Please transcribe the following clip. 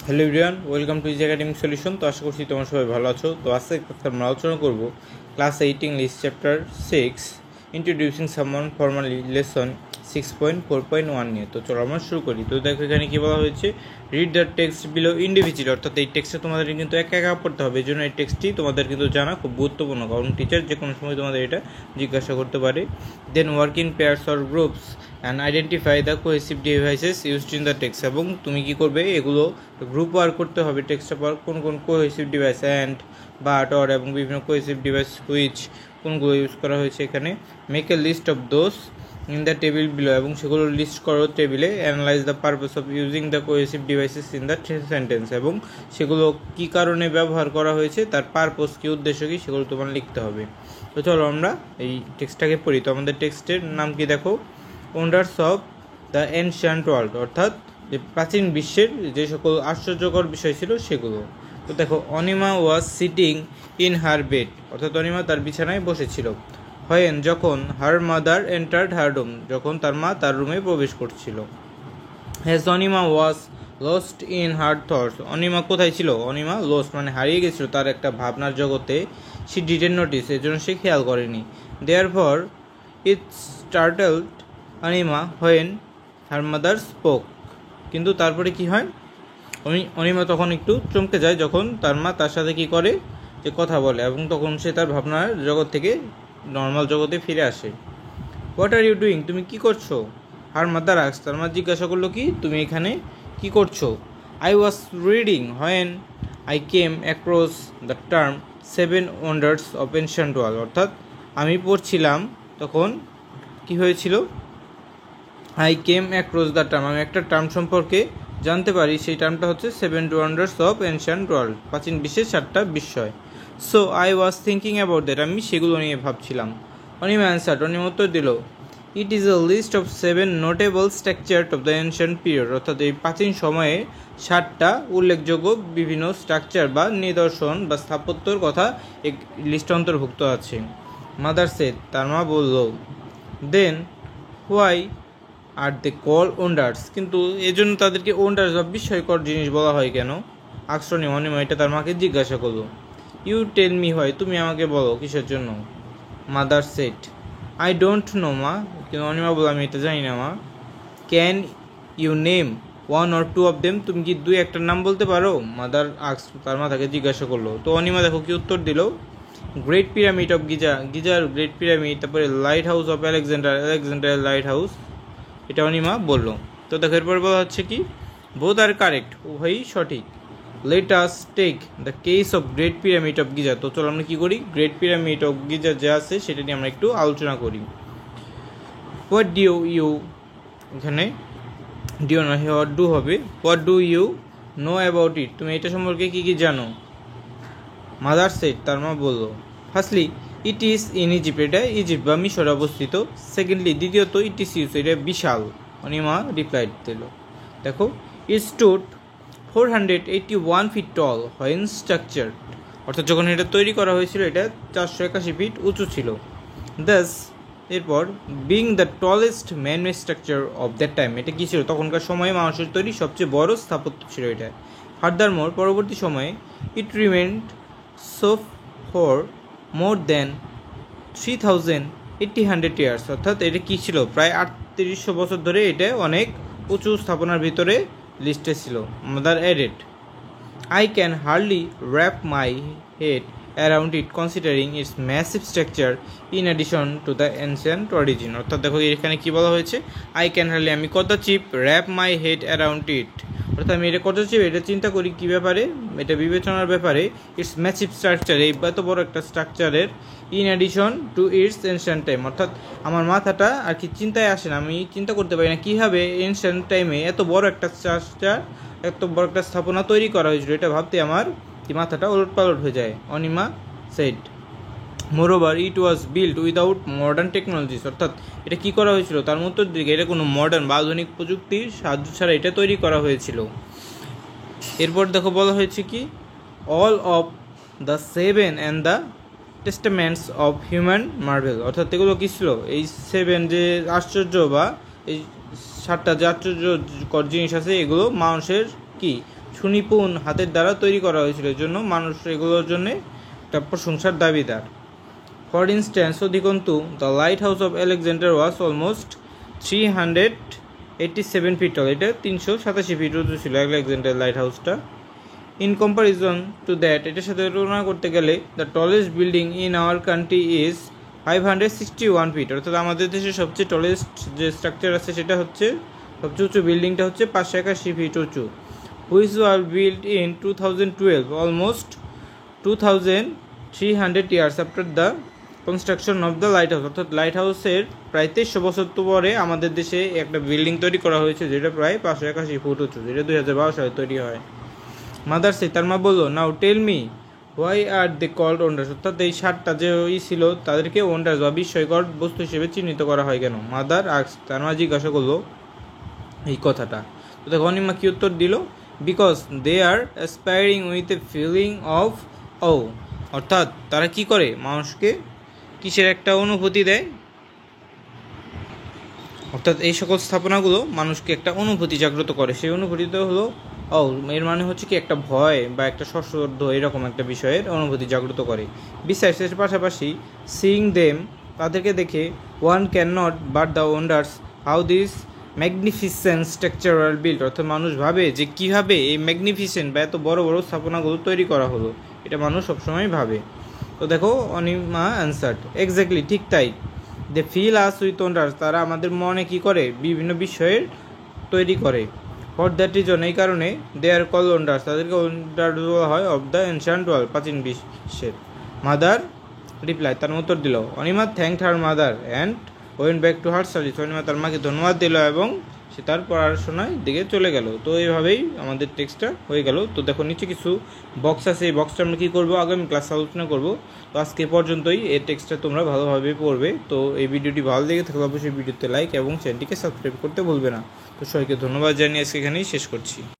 Hello everyone, welcome to easy academic solution. তো আশা করছি তোমরা সবাই ভালো আছো। তো আজকে আমরা আলোচনা করব class 8 English chapter 6 introducing someone formally lesson 6.4.1 নিয়ে। তো চলো আমরা শুরু করি। তো দেখো এখানে কী বলা হয়েছে, read the text below individually, অর্থাৎ এই টেক্সটে তোমাদের কিন্তু একা একা পড়তে হবে। এই জন্য এই টেক্সটটি তোমাদের কিন্তু জানা খুব গুরুত্বপূর্ণ, কারণ টিচার যে কোনো সময় তোমাদের এটা জিজ্ঞাসা করতে পারে। Then work in pairs or groups and identify the cohesive devices used in the text, এবং তুমি কী করবে, এগুলো গ্রুপ ওয়ার্ক করতে হবে টেক্সটের পর কোন কোন cohesive device and but or এবং বিভিন্ন কোহেসিভ ডিভাইস হুইচ কোনগুলো ইউজ করা হয়েছে এখানে। Make a list of those in the table below, এবং সেগুলো লিস্ট করো টেবিলে। Analyse the purpose of using the cohesive devices in the sentence, এবং সেগুলো কী কারণে ব্যবহার করা হয়েছে, তার পারপাস কী, উদ্দেশ্য কী, সেগুলো তোমার লিখতে হবে। তো চলো আমরা এই টেক্সটটাকে পড়ি। তো আমাদের টেক্সটের নাম কি দেখো, wonders of the ancient world, অর্থাৎ যে প্রাচীন বিশ্বের যে সকল আশ্চর্যকর বিষয় ছিল সেগুলো। তো দেখো, Anima was sitting in her bed, অর্থাৎ অনিমা তার বিছানায় বসেছিল। হয়েন, যখন her mother entered her room, যখন তার মা তার রুমে প্রবেশ করছিল। As Anima was lost in her thoughts, Anima কোথায় ছিল, অনিমা লস্ট মানে হারিয়ে গেছিল তার একটা ভাবনার জগতে। সি ডিডেন্ট নোটিস, এর জন্য সে খেয়াল করেনি। Therefore it startled Anima when her mother spoke, কিন্তু তারপরে কি হয়, অনিমা তখন একটু চমকে যায় যখন তার মা তার সাথে কি করে, যে কথা বলে, এবং তখন সে তার ভাবনার জগৎ থেকে নর্মাল জগতে ফিরে আসে। হোয়াট আর ইউ ডুইং, তুমি কি করছো? হার মাদার আস্কড, তার মা জিজ্ঞাসা করলো কি তুমি এখানে কি করছো? I was reading when I came across the term 7 wonders of ancient world, অর্থাৎ আমি পড়ছিলাম তখন কি হয়েছিল, I came across the term, আমি একটা টার্ম সম্পর্কে জানতে পারি, সেই টার্মটা হচ্ছে 7 ওয়ান্ডার্স অফ এনশিয়েন্ট ওয়ার্ল্ড, প্রাচীন বিশ্বের 7টা বিস্ময়। So I was thinking about that, আমি সেগুলো নিয়ে ভাবছিলাম। অনিমা অ্যান্সার্ড, অনিমা উত্তর দিল, it is a list of 7 notable structure of the ancient period, অর্থাৎ এই প্রাচীন সময়ে 7টা উল্লেখযোগ্য বিভিন্ন স্ট্রাকচার বা নিদর্শন বা স্থাপত্যর কথা এক লিস্ট অন্তর্ভুক্ত আছে। মাদার সেড, তার মা বলল, then why are they call wonders, কিন্তু এজন্য তাদেরকে ওন্ডার্স বা বিস্ময়কর জিনিস বলা হয় কেন? আকর্ষণীয়, অনিমা এটা তার মাকে জিজ্ঞাসা করলো। ইউ টেল মি হোয়াই, তুমি আমাকে বলো কিসের জন্য? Mother said, I don't know মা, কিন্তু অনিমা বলো আমি এটা জানি না মা। Can you name 1 or 2 of them, তুমি কি 2-1টার নাম বলতে পারো? মাদার আস্কড, তার মা তাকে জিজ্ঞাসা করলো। তো অনিমা দেখো কি উত্তর দিল, গ্রেট পিরামিড অফ গিজা, গিজার গ্রেট পিরামিড, তারপরে লাইট হাউস অফ আলেকজান্ডার, আলেকজান্ডারের লাইট হাউস, এটা অনিমা বললো। তো দেখো এরপর বলা হচ্ছে কি, বোথ আর কারেক্ট, উভয়ই সঠিক। Let us take the case of great pyramid of Giza, তো চলো আমরা কী করি, গ্রেট পিরামিড অফ গিজা যে আছে সেটা নিয়ে আমরা একটু আলোচনা করি। হোয়াট ডু ইউ, এখানে ডিও না, হোয়াট ডু হবে, what do you know about it, তুমি এটা সম্পর্কে কী কী জানো? মাদার সেড, তার মা বললো, firstly it is in Egypt, এটা ইজিপ্ট বা মিশরে অবস্থিত। সেকেন্ডলি, দ্বিতীয়ত ইট ইজ ইউজ, এটা বিশাল। অনিমা রিপ্লাই দিল, দেখো, it stood 481 feet tall when structure, অর্থাৎ যখন এটা তৈরি করা হয়েছিল এটা 481 ফিট উঁচু ছিল। দাস, এরপর being the tallest man-made structure of that time, এটা কী ছিল, তখনকার সময়ে মানুষের তৈরি সবচেয়ে বড় স্থাপত্য ছিল এটা। ফার্দারমোর, পরবর্তী সময়ে, it remained so for more than 3,800 years, অর্থাৎ এটা কী ছিল, প্রায় 3800 বছর ধরে এটা অনেক উঁচু স্থাপনার ভিতরে লিস্টে ছিল। Mother added, I can hardly wrap my head around it considering its massive structure in addition to the ancient origin, অর্থাৎ দেখো এখানে কী বলা হয়েছে, আই ক্যান হার্ডলি, আমি কদাচিৎ, wrap my head around it, অর্থাৎ আমি এটা কদাচিৎ এটা চিন্তা করি কী ব্যাপারে, এটা বিবেচনার ব্যাপারে, ইটস ম্যাসিভ স্ট্রাকচার, এই এত বড় একটা স্ট্রাকচারের, in addition to its ancient time, অর্থাৎ আমার মাথাটা আর কি চিন্তায় আসে না, আমি চিন্তা করতে পারি না কীভাবে এনশিয়েন্ট টাইমে এত বড় একটা স্ট্রাকচার, এত বড় একটা স্থাপনা তৈরি করা হয়েছিল, এটা ভাবতে আমার মাথাটা ওলটপালট হয়ে যায়। Anima said, moreover it was build without modern technologies, অর্থাৎ এটা কী করা হয়েছিল, তার মধ্য দিকে এটা কোনো মডার্ন বা আধুনিক প্রযুক্তির সাহায্য ছাড়া এটা তৈরি করা হয়েছিল। এরপর দেখো বলা হয়েছে কি, all of the 7 and the testaments of human marvel, অর্থাৎ এগুলো কী ছিল, এই 7 যে আশ্চর্য বা এই 7টা যে আশ্চর্যকর জিনিস আছে এগুলো মানুষের কি সুনিপুণ হাতের দ্বারা তৈরি করা হয়েছিল, এর জন্য মানুষ এগুলোর জন্য একটা প্রশংসার দাবিদার। ফর ইনস্ট্যান্স, অধিকন্তু the light house of Alexander was almost 387 feet tall, এটা 387 ফিট উঁচু ছিল আলেকজান্ডার লাইট হাউসটা। ইন কম্পারিজন টু দ্যাট, এটার সাথে তুলনা করতে গেলে the tallest building in our country is 561 feet, অর্থাৎ আমাদের দেশের সবচেয়ে টলেস্ট যে স্ট্রাকচার আছে সেটা হচ্ছে, সবচেয়ে উঁচু বিল্ডিংটা হচ্ছে 581 ফিট উঁচু। Which were build in 2012, almost 2300 years after the construction of the light house, অর্থাৎ লাইট হাউসের প্রায় 2300 বছর পরে আমাদের দেশে একটা বিল্ডিং তৈরি করা হয়েছে যেটা প্রায় 581 ফুট উঁচু, যেটা 2012 সালে তৈরি হয়। মাদার সে, তার মা বললো, now tell me why are they called wonders, অর্থাৎ এই 7টা যে ছিল তাদেরকে ওন্ডার্স বা বিস্ময়কর বস্তু হিসেবে চিহ্নিত করা হয় কেন? মাদার আক্স, তার মা জিজ্ঞাসা করলো এই কথাটা। তো দেখো অনিমা কি উত্তর দিল, because they are aspiring with a feeling of awe, অর্থাৎ তারা কি করে, মানুষকে কিসের একটা অনুভূতি দেয়, অর্থাৎ এই সকল স্থাপনাগুলো মানুষকে একটা অনুভূতি জাগ্রত করে, সেই অনুভূতিটা হলো ও, এর মানে হচ্ছে কি একটা ভয় বা একটা সশ্রদ্ধ এরকম একটা বিষয়ের অনুভূতি জাগ্রত করে। বিসাইডস, এর পাশাপাশি সিইং দেম, তাদেরকে দেখে, one can not but the wonders how this magnificent structural build, অর্থাৎ মানুষ ভাবে যে কীভাবে এই ম্যাগনিফিসেন্ট বা এত বড় বড় স্থাপনাগুলো তৈরি করা হলো, এটা মানুষ সবসময় ভাবে। তো দেখো অনিমা অ্যান্সার্ড, এক্স্যাক্টলি, ঠিক তাই। They fill us with wonders, তারা আমাদের মনে কি করে, বিভিন্ন বিষয়ের তৈরি করে। ফর দ্যাট রিজন, এই কারণে দে আর কল ওয়ান্ডার্স, তাদেরকে ওয়ান্ডার বলা হয় অফ দ্য এনশিয়েন্ট ওয়ার্ল্ড, প্রাচীন বিশ্বের। মাদার রিপ্লাই, তার উত্তর দিল, Anima thanked her mother and went back to her studies, Anima তার মাকে ধন্যবাদ দিল এবং সে তার পড়াশোনার দিকে চলে গেল। তো এইভাবেই আমাদের টেক্সটটা হয়ে গেল। তো দেখো নিচে কিছু বক্স আছে, এই বক্সটা আমরা কী করবো, আগামী ক্লাসে আলোচনা করবো। তো আজকে পর্যন্তই, এই টেক্সটটা তোমরা ভালোভাবে পড়বে। তো এই ভিডিওটি ভালো লেগে থাকলে অবশ্যই ভিডিওতে লাইক এবং চ্যানেলটিকে সাবস্ক্রাইব করতে ভুলবে না। তো সবাইকে ধন্যবাদ জানিয়ে আজকে এখানেই শেষ করছি।